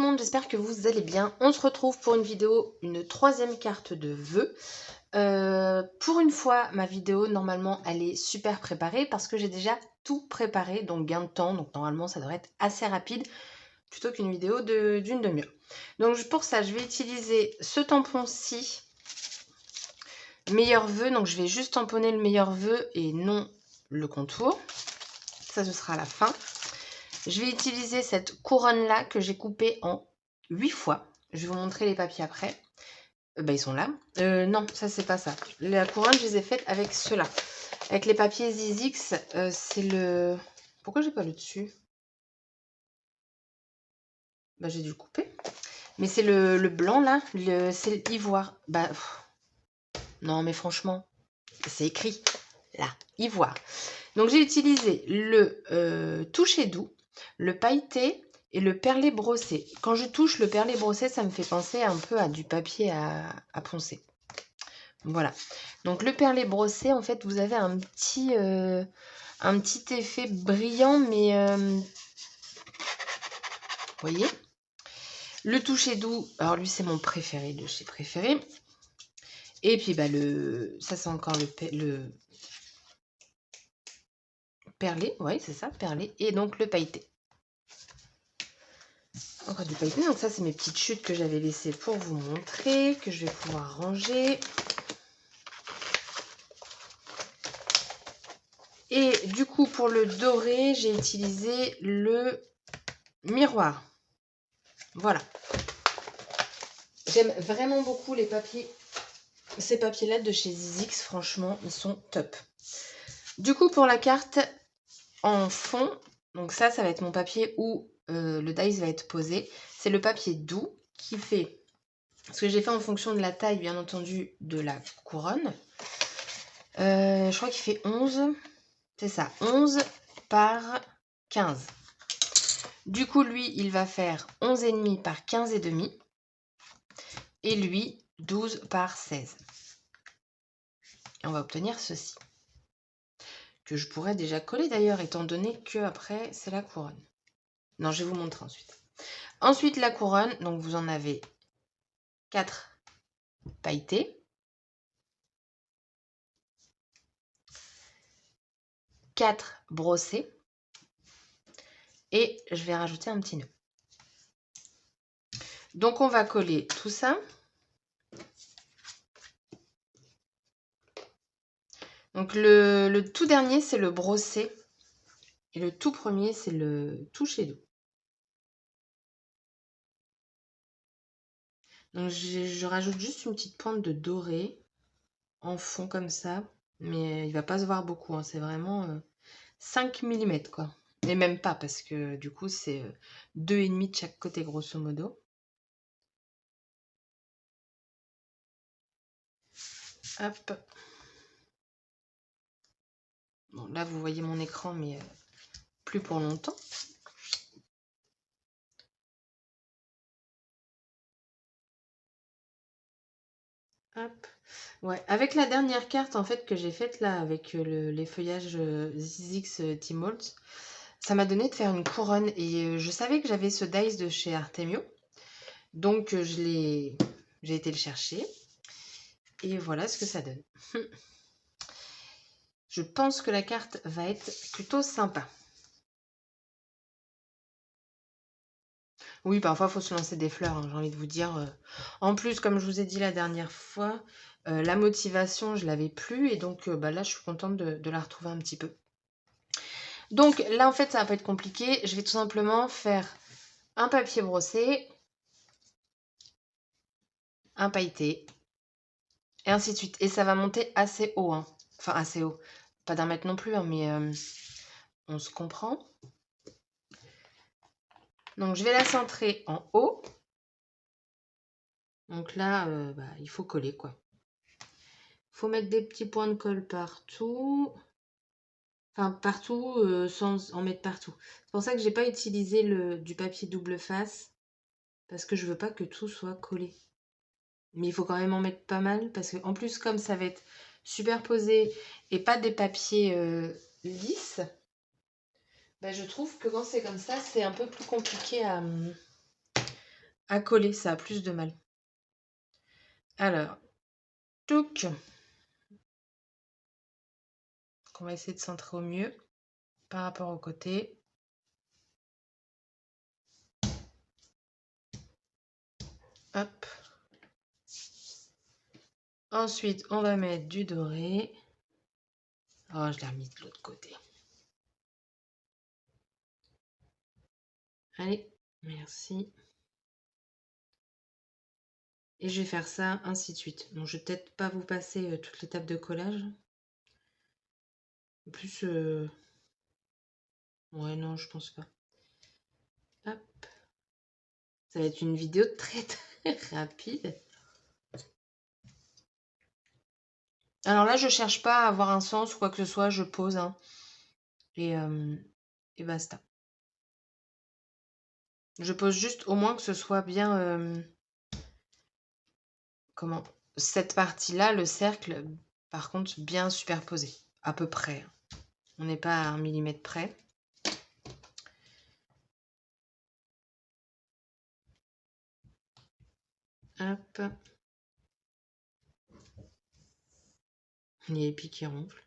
monde, j'espère que vous allez bien. On se retrouve pour une vidéo, une troisième carte de vœux. Pour une fois, ma vidéo, normalement, elle est super préparée parce que j'ai déjà tout préparé, donc gain de temps. Donc normalement, ça devrait être assez rapide plutôt qu'une vidéo d'une demi-heure. Donc pour ça, je vais utiliser ce tampon-ci, meilleur vœu. Donc je vais juste tamponner le meilleur vœu et non le contour. Ça, ce sera à la fin. Je vais utiliser cette couronne-là que j'ai coupée en 8 fois. Je vais vous montrer les papiers après. Ils sont là. Non, ça, c'est pas ça. La couronne, je les ai faites avec ceux-là. Avec les papiers Zizix, c'est le... Pourquoi j'ai pas le dessus? J'ai dû le couper. Mais c'est le blanc, là. C'est l'ivoire. Non, mais franchement, c'est écrit. Là, ivoire. Donc, j'ai utilisé le toucher doux, le pailleté et le perlé brossé. Quand je touche le perlé brossé, ça me fait penser un peu à du papier à poncer. Voilà. Donc le perlé brossé, en fait, vous avez un petit effet brillant, mais vous voyez. Le toucher doux, alors lui c'est mon préféré de chez préféré. Et puis ça c'est encore le perlé, oui c'est ça, perlé. Et donc le pailleté. Encore du pailleté, donc ça c'est mes petites chutes que j'avais laissées pour vous montrer, que je vais pouvoir ranger. Et du coup pour le doré, j'ai utilisé le miroir. Voilà. J'aime vraiment beaucoup les papiers. Ces papiers-là de chez Zizix, franchement, ils sont top. Du coup, pour la carte en fond, donc ça va être mon papier où le dice va être posé. C'est le papier doux qui fait... Ce que j'ai fait en fonction de la taille, bien entendu, de la couronne. Je crois qu'il fait 11. C'est ça, 11 par 15. Du coup, lui, il va faire 11,5 par 15,5. Et lui, 12 par 16. Et on va obtenir ceci. Que je pourrais déjà coller d'ailleurs, étant donné que après c'est la couronne. Non, je vais vous montrer ensuite. Ensuite, la couronne, donc vous en avez 4 pailletés. 4 brossés. Et je vais rajouter un petit nœud. Donc on va coller tout ça. Donc le tout dernier, c'est le brossé. Et le tout premier, c'est le toucher doux. Donc je rajoute juste une petite pointe de doré en fond comme ça. Mais il va pas se voir beaucoup, hein. C'est vraiment 5 mm quoi. Et même pas parce que du coup c'est 2,5 de chaque côté grosso modo. Hop. Bon là vous voyez mon écran mais plus pour longtemps. Hop. Ouais, avec la dernière carte en fait que j'ai faite là avec les feuillages Zizix Timolt, ça m'a donné de faire une couronne et je savais que j'avais ce dice de chez Artemio. Donc j'ai été le chercher et voilà ce que ça donne. Je pense que la carte va être plutôt sympa. Oui, parfois, il faut se lancer des fleurs, hein, j'ai envie de vous dire. En plus, comme je vous ai dit la dernière fois, la motivation, je l'avais plus. Et donc, là, je suis contente de la retrouver un petit peu. Donc, là, en fait, ça va pas être compliqué. Je vais tout simplement faire un papier brossé, un pailleté, et ainsi de suite. Et ça va monter assez haut, hein. Enfin, assez haut. Pas d'un mètre non plus, hein, mais on se comprend. Donc, je vais la centrer en haut. Donc là, il faut coller, quoi. Il faut mettre des petits points de colle partout. Enfin, partout, sans en mettre partout. C'est pour ça que j'ai pas utilisé du papier double face. Parce que je veux pas que tout soit collé. Mais il faut quand même en mettre pas mal. Parce que en plus, comme ça va être superposé et pas des papiers lisses, je trouve que quand c'est comme ça, c'est un peu plus compliqué à coller, ça a plus de mal. Alors, touc. On va essayer de centrer au mieux par rapport au côté. Hop. Ensuite, on va mettre du doré. Oh, je l'ai remis de l'autre côté. Allez, merci. Et je vais faire ça ainsi de suite. Bon, je vais peut-être pas vous passer toute l'étape de collage. En plus, ouais, non, je pense pas. Hop. Ça va être une vidéo très très rapide. Alors là, je cherche pas à avoir un sens ou quoi que ce soit, je pose. Hein. Et basta. Je pose juste au moins que ce soit bien... comment? Cette partie-là, le cercle, par contre, bien superposé. À peu près. On n'est pas à 1 millimètre près. Hop. Il y a les pieds qui ronflent.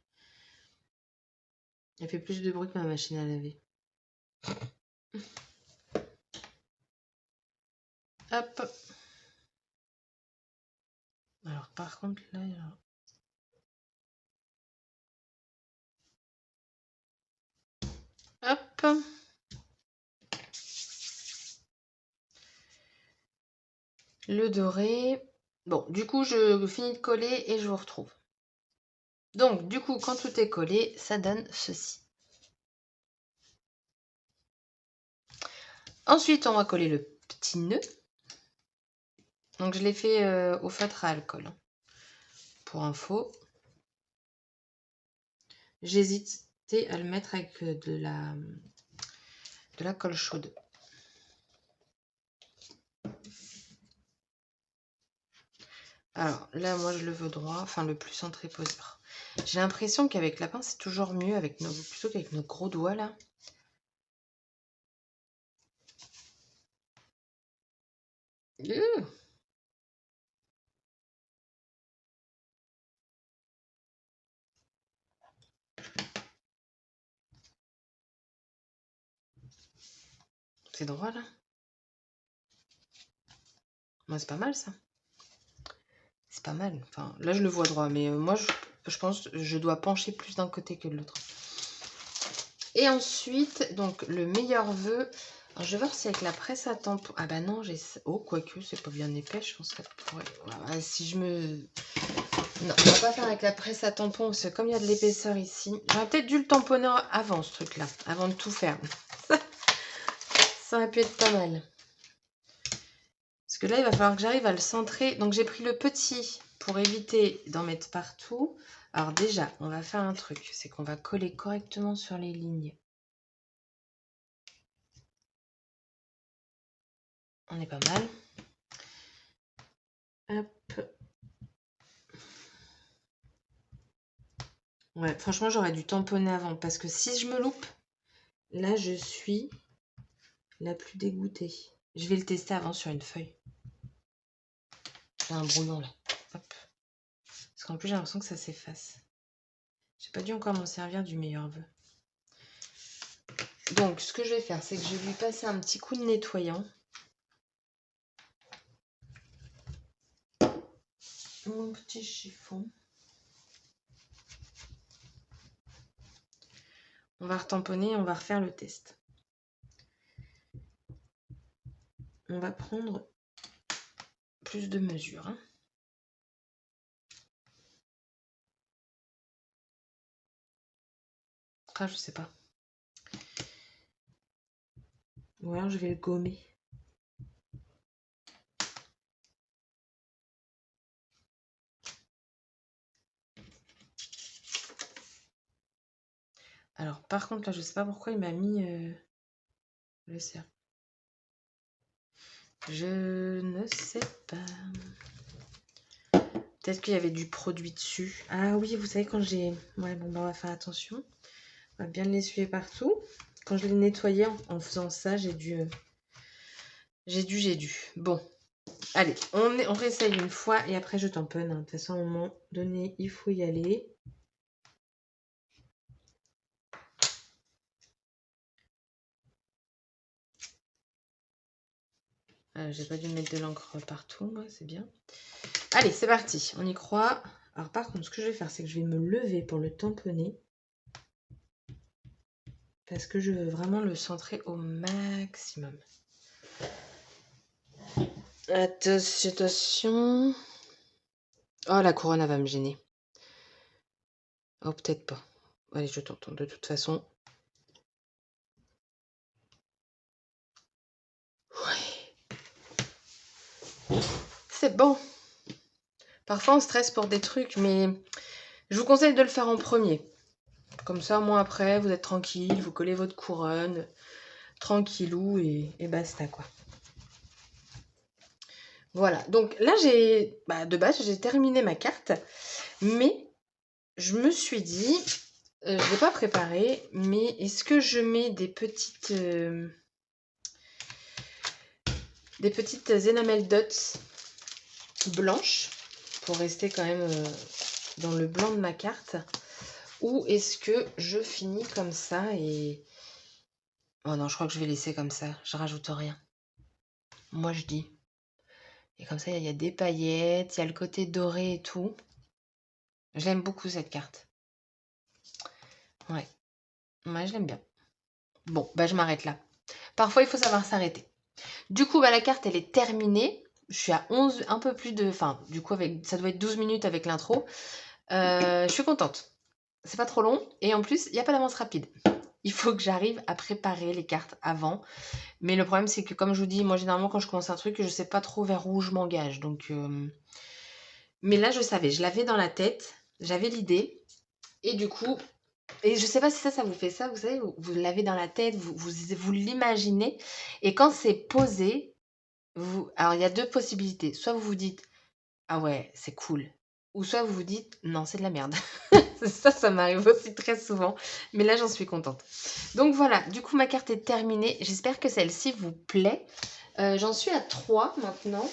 Elle fait plus de bruit que ma machine à laver. Hop. Alors par contre là... Hop. Le doré. Bon, du coup, je finis de coller et je vous retrouve. Donc, du coup, quand tout est collé, ça donne ceci. Ensuite, on va coller le petit nœud. Donc, je l'ai fait au feutre à alcool. Pour info. J'hésitais à le mettre avec de la colle chaude. Alors, là, moi, je le veux droit. Enfin, le plus centré possible. J'ai l'impression qu'avec la pince, c'est toujours mieux plutôt qu'avec nos gros doigts, là. C'est droit, là. Moi, c'est pas mal, ça. C'est pas mal. Enfin, là, je le vois droit, mais moi, je pense que je dois pencher plus d'un côté que de l'autre. Et ensuite, donc, le meilleur vœu... Alors, je vais voir si avec la presse à tampon... Ah bah non, j'ai... Oh, quoique, c'est pas bien épais, je pense que ça pourrait... Voilà, si je me... Non, on va pas faire avec la presse à tampon, parce que comme il y a de l'épaisseur ici... J'aurais peut-être dû le tamponner avant, ce truc-là, avant de tout faire. Ça aurait pu être pas mal. Parce que là, il va falloir que j'arrive à le centrer. Donc, j'ai pris le petit pour éviter d'en mettre partout. Alors déjà, on va faire un truc. C'est qu'on va coller correctement sur les lignes. On est pas mal. Hop. Ouais, franchement, j'aurais dû tamponner avant. Parce que si je me loupe, là, je suis la plus dégoûtée. Je vais le tester avant sur une feuille. J'ai un brouillon là. Hop. Parce qu'en plus, j'ai l'impression que ça s'efface. J'ai pas dû encore m'en servir du meilleur vœu. Donc, ce que je vais faire, c'est que je vais lui passer un petit coup de nettoyant. Mon petit chiffon. On va retamponner et on va refaire le test. On va prendre plus de mesures. Hein. Ah, je sais pas. Ou alors je vais le gommer. Alors, par contre, là, je sais pas pourquoi il m'a mis le cercle. Je ne sais pas. Peut-être qu'il y avait du produit dessus. Ah oui, vous savez, quand j'ai... Ouais, bon, bah, on va faire attention. On va bien l'essuyer partout. Quand je l'ai nettoyé en faisant ça, j'ai dû J'ai dû. Bon, allez, on réessaye une fois et après je tamponne. De toute façon, à un moment donné, il faut y aller. J'ai pas dû mettre de l'encre partout, moi, c'est bien. Allez, c'est parti, on y croit. Alors par contre, ce que je vais faire, c'est que je vais me lever pour le tamponner. Parce que je veux vraiment le centrer au maximum. Attention, attention. Oh, la couronne, elle va me gêner. Oh, peut-être pas. Allez, je tente de toute façon. Ouais. C'est bon. Parfois, on stresse pour des trucs, mais je vous conseille de le faire en premier. Comme ça, moi, après, vous êtes tranquille, vous collez votre couronne, tranquillou, et basta, quoi. Voilà, donc là, de base, j'ai terminé ma carte, mais je me suis dit, je ne l'ai pas préparé, mais est-ce que je mets des petites enamel dots blanches pour rester quand même dans le blanc de ma carte, ou est-ce que je finis comme ça et... Oh non, je crois que je vais laisser comme ça, je rajoute rien. Moi, je dis. Et comme ça, il y a des paillettes, il y a le côté doré et tout. J'aime beaucoup cette carte. Ouais, je l'aime bien. Bon, bah je m'arrête là. Parfois, il faut savoir s'arrêter. Du coup, bah, la carte, elle est terminée. Je suis à 11, un peu plus de... Enfin, du coup, ça doit être 12 minutes avec l'intro. Je suis contente. C'est pas trop long. Et en plus, il n'y a pas d'avance rapide. Il faut que j'arrive à préparer les cartes avant. Mais le problème, c'est que comme je vous dis, moi, généralement, quand je commence un truc, je sais pas trop vers où je m'engage. Donc, mais là, je savais. Je l'avais dans la tête. J'avais l'idée. Et du coup... Et je sais pas si ça vous fait ça, vous savez, vous l'avez dans la tête, vous l'imaginez. Et quand c'est posé, alors il y a deux possibilités. Soit vous vous dites, ah ouais, c'est cool. Ou soit vous vous dites, non, c'est de la merde. Ça m'arrive aussi très souvent. Mais là, j'en suis contente. Donc voilà, du coup, ma carte est terminée. J'espère que celle-ci vous plaît. J'en suis à 3 maintenant.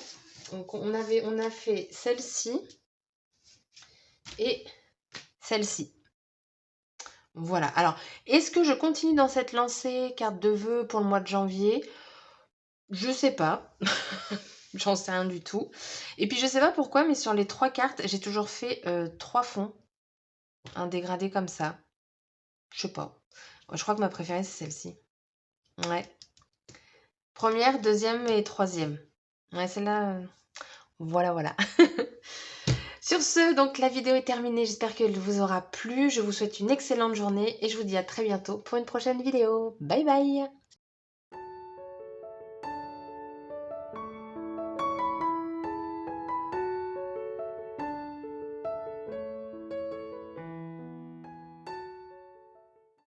Donc on a fait celle-ci et celle-ci. Voilà. Alors, est-ce que je continue dans cette lancée carte de vœux pour le mois de janvier? Je sais pas. J'en sais rien du tout. Et puis, je sais pas pourquoi, mais sur les 3 cartes, j'ai toujours fait 3 fonds. Un dégradé comme ça. Je sais pas. Je crois que ma préférée, c'est celle-ci. Ouais. Première, deuxième et troisième. Ouais, celle-là... Voilà, voilà. Sur ce, donc la vidéo est terminée. J'espère qu'elle vous aura plu. Je vous souhaite une excellente journée et je vous dis à très bientôt pour une prochaine vidéo. Bye bye!